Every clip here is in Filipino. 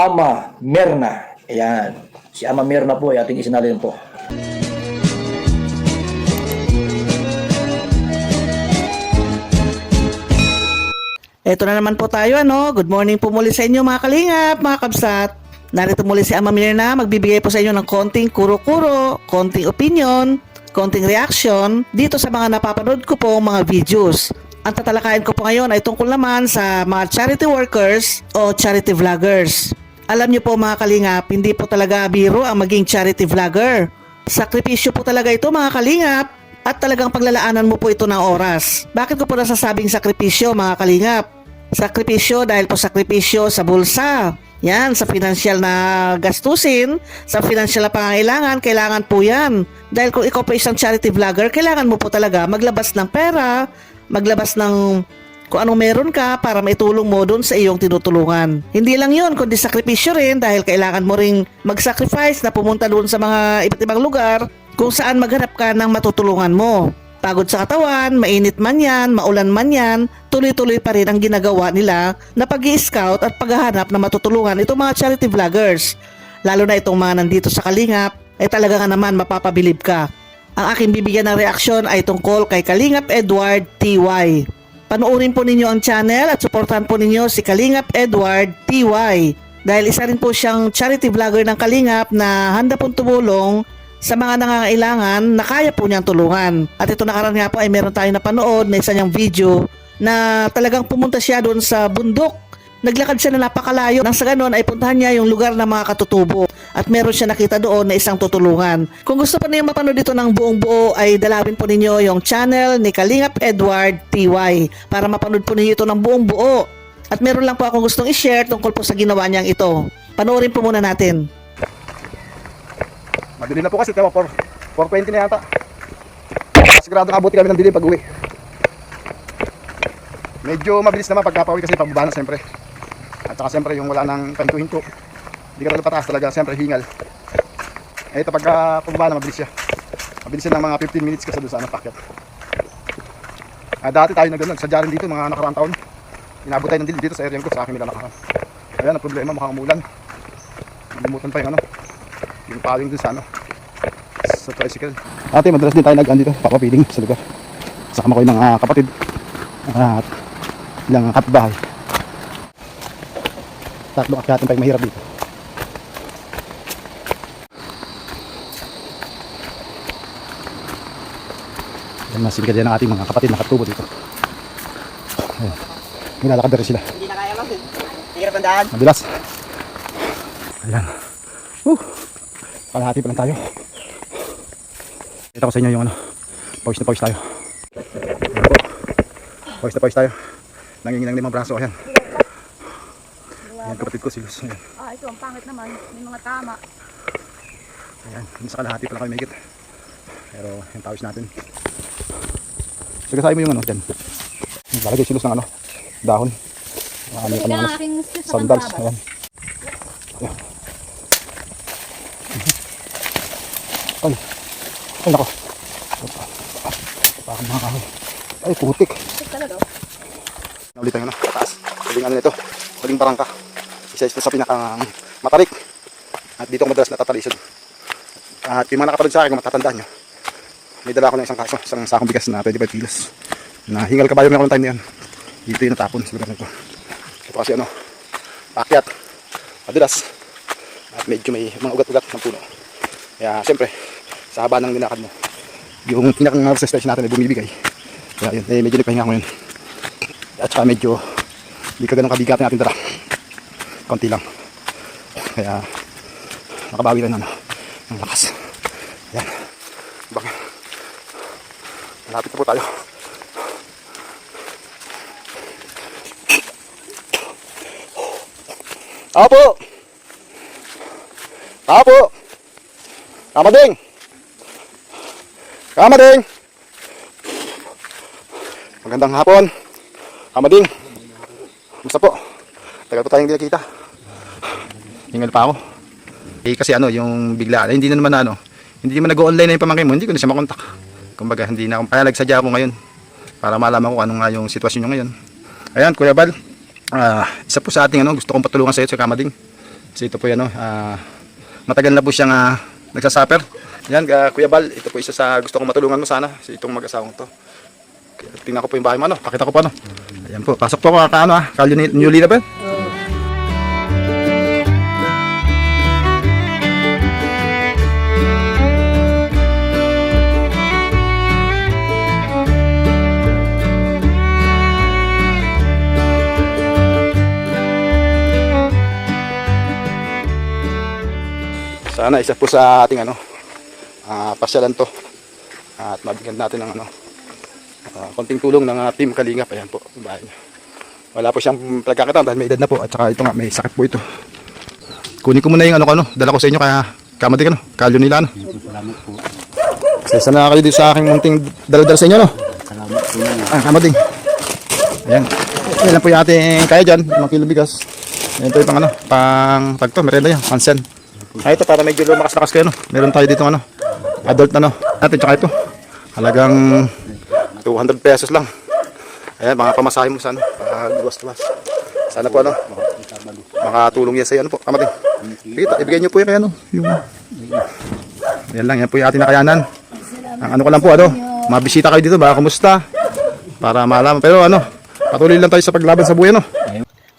Ama Mirna. Ayan. Si Ama Mirna po ay ating isinalin po. Eto na naman po tayo, ano? Good morning po muli sa inyo mga kalingap, mga kabsat. Narito muli si Ama Mirna, magbibigay po sa inyo ng konting kuro-kuro, konting opinion, konting reaction dito sa mga napapanood ko po mga videos. Ang tatalakayin ko po ngayon ay tungkol naman sa mga charity workers o charity vloggers. Alam niyo po mga kalingap, hindi po talaga biro ang maging charity vlogger. Sakripisyo po talaga ito mga kalingap. At talagang paglalaanan mo po ito ng oras. Bakit ko po nasasabing sakripisyo mga kalingap? Sakripisyo dahil po sakripisyo sa bulsa. Yan, sa financial na gastusin, sa financial na pangangailangan, kailangan po yan. Dahil kung ikaw po isang charity vlogger, kailangan mo po talaga maglabas ng pera, maglabas ng kung anong meron ka para maitulong mo doon sa iyong tinutulungan. Hindi lang yun, kundi sakripisyo rin dahil kailangan mo ring mag-sacrifice na pumunta doon sa mga iba't ibang lugar kung saan maghanap ka ng matutulungan mo. Pagod sa katawan, mainit man yan, maulan man yan, tuloy-tuloy pa rin ang ginagawa nila na pag-i-scout at paghahanap na matutulungan itong mga charity vloggers. Lalo na itong mga nandito sa Kalingap, ay talaga nga naman mapapabilib ka. Ang aking bibigyan ng reaksyon ay tungkol kay Kalingap Edward TY. Panoorin po ninyo ang channel at suportahan po ninyo si Kalingap Edward TY. Dahil isa rin po siyang charity vlogger ng Kalingap na handa pong tumulong sa mga nangangailangan na kaya po niyang tulungan. At ito nakaraan nga po ay meron tayong napanood na isa niyang video na talagang pumunta siya doon sa bundok. Naglakad siya na napakalayo. Nang sa ganon ay puntahan niya yung lugar ng mga katutubo. At meron siya nakita doon na isang tutulungan. Kung gusto po niyo mapanood dito ng buong buo ay dalawin po ninyo yung channel ni Kalingap Edward TY para mapanood po ninyo ito ng buong buo. At meron lang po akong gustong i-share tungkol po sa ginawa niyang ito. Panoorin po muna natin. Madali na po kasi, 4:20 na yata. Sigurado abuti kami ng dilim pag uwi. Medyo mabilis naman pagkapauwi kasi pababa na siyempre. At saka siyempre yung wala nang hinto-hinto, hindi ka talaga pataas talaga, siyempre hingal. Eh ito pagka pababa na mabilis siya. Mabilis ng mga 15 minutes kasi doon sa pakyat. Dati tayo nagsadya rin dito mga nakaraang taon. Inabot tayo ng dilim dito sa area ko sa aking nila nakaraan. Ayan ang problema, mukhang umulan. Limutan pa yung pawing dun sa sa tricycle. Ate, madalas din tayo nag-andito, papapiling sa lugar. Kasama ko yung mga kapatid at ilang kapitbahay. Tatlong akyatin pa yung mahirap dito. Yan, masigad yan ang ating mga kapatid na katubo dito. Ayan, nilalakad na rin sila. Hindi na kaya mo. Hirap ang daan. Mabilas. Ayan. Kalahati pa lang tayo. Kita ko sa inyo yung pawis na pawis tayo. Ayan po. Pawis na pawis tayo. Nangingin ng 5 braso. Ayan. Ayan kapatid ko si Luz. Ayan. Ito ang pangit naman. May mga tama. Ayan. Sa kalahati pa lang kami may higit. Pero yung pawis natin. Sagasay mo yung dyan. Lalagay si Luz ng dahon. Ano yung kanyang sandals. Ayan. Ayan. Ay nako. Bakit mga kahoy. Ay putik. Naulit tayo pataas. Huling nito. Huling barangka. Isa ito sa pinakang matarik. At dito ako madalas natatalisod. At yung mga nakapanood sa akin kung matatandaan nyo, may dala ako ng isang sakong bigas na 25 kilos. Na hingal kabayo na ako ng time na yun. Dito yung natapon sa lugar nito. Ito kasi paakyat. Madulas. At medyo may mga ugat-ugat ng puno. Kaya siyempre sa haba ng linakad mo, yung pinakang exercise natin ay bumibigay. Kaya yun, medyo nagpahinga ko yun. At saka medyo hindi ka ganun kabigat ng ating dala. Konti lang. Kaya nakabawi rin ng lakas. Ayan. Baka malapit na po tayo. Apo! Apo! Kamading! Kamading! Magandang hapon. Kamading. Kumusta po? Tagal po tayong hindi nakita. Hingal pa ako. Kasi yung bigla, hindi na naman hindi naman nag-online na yung pamangkin mo, hindi ko na siya makontak. Kumbaga, hindi na ako, kaya nagsadya ako ngayon para malaman ko ano nga yung sitwasyon nyo ngayon. Ayan, Kuya Bal, isa po sa ating gusto kong patulungan sa iyo sa Kamading. So ito po yan, matagal na po siyang nagsasuffer. Yan, Kuya Bal, ito po isa sa gusto kong matulungan mo sana, si itong mag-asawang to. Tingnan ko po yung bahay mo, pakita ko po, Ayan po, pasok po ako, Kalyo New Lina ba? Sana isa po sa ating pasyalan to at mabigyan natin ng konting tulong ng Team Kalingap. Ayan po yung bahay niya. Wala po siyang pagkakataon dahil may edad na po at saka ito nga may sakit po ito. Kunin ko muna yung dala ko sa inyo kaya kamating kalyo nila Salamat po. Isa na kayo dito sa aking munting dala-dala sa inyo Salamat po. kamating. Ayan. Ayan lang po yung ating kaya dyan, 5 kilo bigas. Ayan po yung pang tagto, merenda yan, pansen. Ito para medyo lumakas-lakas kayo, Meron tayo dito adult natin, tsaka ito. Halagang 200 pesos lang. Ayan, mga pamasahe mo sana, luwas-luwas. Sana po makatulong yan sa po, kamating. Ibigay niyo po yan kaya yung yan lang, yan po yung ating nakayanan. Ang ko lang po, mabisita kayo dito, baka kumusta, para malaman. Pero patuloy lang tayo sa paglaban sa buhay,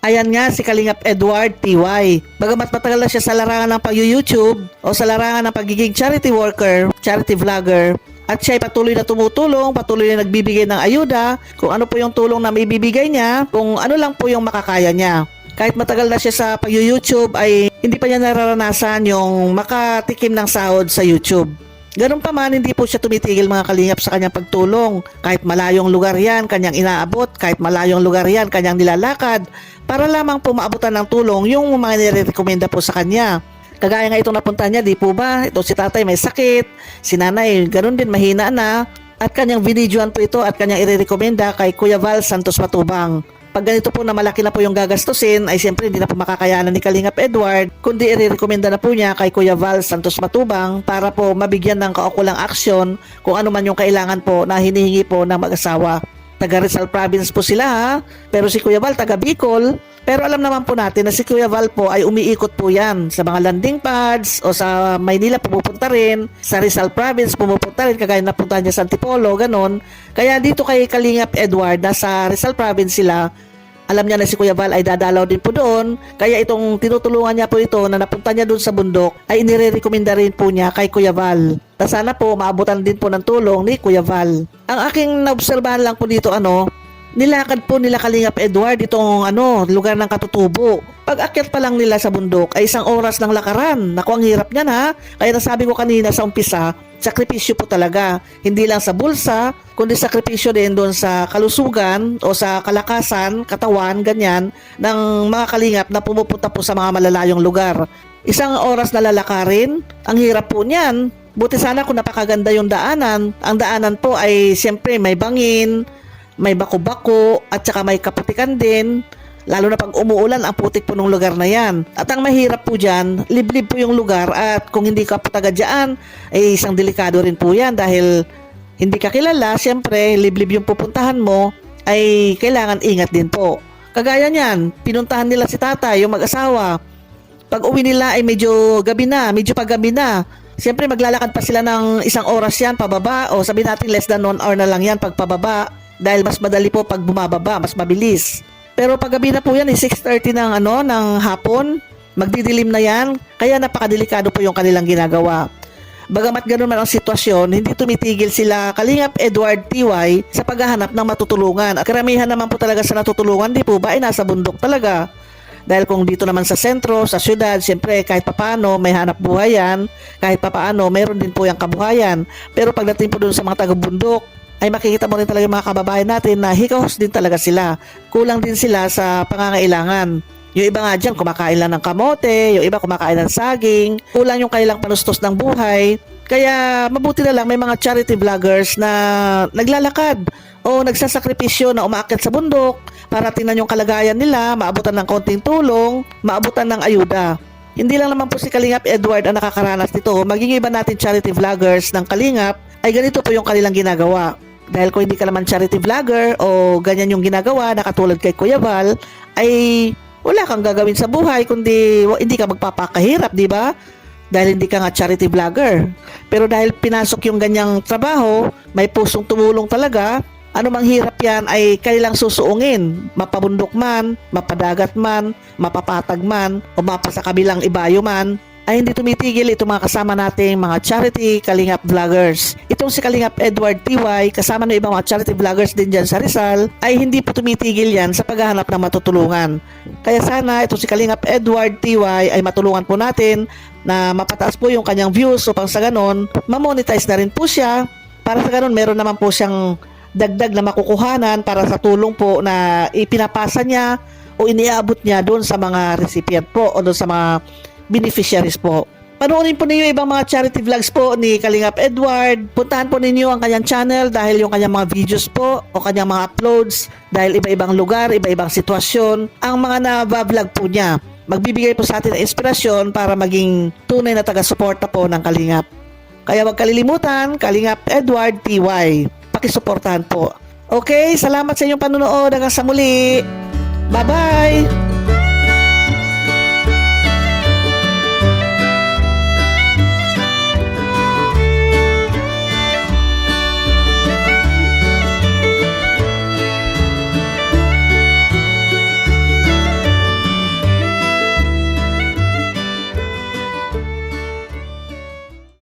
Ayan nga si Kalingap Edward PY. Bagamat matagal na siya sa larangan ng pag-YouTube o sa larangan ng pagiging charity worker, charity vlogger, at siya ay patuloy na tumutulong, patuloy na nagbibigay ng ayuda, kung ano po yung tulong na maibibigay niya, kung ano lang po yung makakaya niya. Kahit matagal na siya sa pag-YouTube ay hindi pa niya nararanasan yung makatikim ng sahod sa YouTube. Ganun pa man, hindi po siya tumitigil mga kalingap sa kanyang pagtulong. Kahit malayong lugar yan, kanyang inaabot. Kahit malayong lugar yan, kanyang nilalakad. Para lamang po maabutan ng tulong yung mga nire-recommenda po sa kanya. Kagaya nga itong napunta niya, di po ba? Ito si tatay may sakit, si nanay ganun din, mahina na. At kanyang binidyoan po ito at kanyang i-recommenda kay Kuya Val Santos Matubang. Pag ganito po na malaki na po yung gagastusin, ay siyempre hindi na po makakayanan ni Kalingap Edward, kundi i-recommenda na po niya kay Kuya Val Santos Matubang para po mabigyan ng kaukulang aksyon kung ano man yung kailangan po na hinihingi po ng mag-asawa. Taga Rizal Province po sila pero si Kuya Val taga Bicol. Pero alam naman po natin na si Kuya Val po ay umiikot po yan sa mga landing pads o sa Maynila pumupunta rin, sa Rizal Province pumupunta rin, kagaya napunta niya sa Antipolo, ganon. Kaya dito kay Kalingap Edward, nasa Rizal Province sila, alam niya na si Kuya Val ay dadalaw din po doon, kaya itong tinutulungan niya po ito na napunta niya doon sa bundok ay inirekomenda rin po niya kay Kuya Val. Na sana po maabutan din po ng tulong ni Kuya Val. Ang aking naobserbahan lang po dito nilakad po nila Kalingap Edward itong lugar ng Katutubo. Pag akyat pa lang nila sa bundok ay 1 oras ng lakaran. Naku, ang hirap niyan Kaya nasabi ko kanina sa umpisa, sakripisyo po talaga. Hindi lang sa bulsa, kundi sakripisyo din doon sa kalusugan o sa kalakasan, katawan, ganyan, ng mga kalingap na pumupunta po sa mga malalayong lugar. 1 oras na lalakarin, ang hirap po niyan. Buti sana kung napakaganda yung daanan. Ang daanan po ay siyempre may bangin, may bako-bako at saka may kaputikan din, lalo na pag umuulan ang putik po ng lugar na yan. At ang mahirap po dyan, liblib po yung lugar at kung hindi ka po taga dyan ay isang delikado rin po yan dahil hindi ka kilala, siyempre liblib yung pupuntahan mo ay kailangan ingat din po. Kagaya niyan, pinuntahan nila si tatay, yung mag-asawa. Pag uwi nila ay medyo gabi na, medyo paggabi na. Siyempre maglalakad pa sila ng 1 oras yan pababa o sabi natin less than 1 hour na lang yan pag pababa. Dahil mas madali po pag bumababa, mas mabilis. Pero pag gabi na po yan, 6:30 ng hapon, magdidilim na yan, kaya napakadelikado po yung kanilang ginagawa. Bagamat ganoon man ang sitwasyon, hindi tumitigil sila Kalingap Edward TY sa paghahanap ng matutulungan. At karamihan naman po talaga sa natutulungan, di po ba, ay nasa bundok talaga. Dahil kung dito naman sa sentro, sa syudad, siyempre kahit papaano may hanap buhay yan, kahit papaano mayroon din po yung kabuhayan. Pero pagdating po doon sa mga taga-bundok, ay makikita mo rin talaga yung mga kababayan natin na hikahos din talaga sila. Kulang din sila sa pangangailangan. Yung iba nga dyan, kumakain lang ng kamote, yung iba kumakain ng saging, kulang yung kailang panustos ng buhay. Kaya mabuti na lang may mga charity vloggers na naglalakad o nagsasakripisyo na umaakyat sa bundok para tingnan yung kalagayan nila, maabutan ng konting tulong, maabutan ng ayuda. Hindi lang naman po si Kalingap Edward ang nakakaranas nito, maging iba natin charity vloggers ng Kalingap ay ganito po yung kanilang ginagawa. Dahil kung hindi ka naman charity vlogger o ganyan yung ginagawa na katulad kay Kuya Val, ay wala kang gagawin sa buhay kundi hindi ka magpapakahirap, di ba? Dahil hindi ka nga charity vlogger. Pero dahil pinasok yung ganyang trabaho, may pusong tumulong talaga, anumang hirap yan ay kailang susuungin. Mapabundok man, mapadagat man, mapapatag man, o mapa sa kabilang ibayo man, ay hindi tumitigil itong mga kasama nating mga charity Kalingap vloggers. Itong si Kalingap Edward TY, kasama ng ibang mga charity vloggers din dyan sa Rizal, ay hindi po tumitigil yan sa paghahanap ng matutulungan. Kaya sana itong si Kalingap Edward TY ay matulungan po natin na mapataas po yung kanyang views upang sa ganon, mamonetize na rin po siya. Para sa ganon, meron naman po siyang dagdag na makukuhanan para sa tulong po na ipinapasa niya o iniabot niya doon sa mga recipient po o doon sa mga beneficiaries po. Panoorin po ninyo ibang mga charity vlogs po ni Kalingap Edward. Puntahan po ninyo ang kanyang channel dahil yung kanyang mga videos po o kanyang mga uploads dahil iba-ibang lugar, iba-ibang sitwasyon ang mga na-vlog po niya. Magbibigay po sa atin ng inspirasyon para maging tunay na taga-suporta po ng Kalingap. Kaya huwag kalilimutan, Kalingap Edward TY. Pakisuportahan po. Okay, salamat sa inyong panonood. Hanggang sa muli. Bye-bye!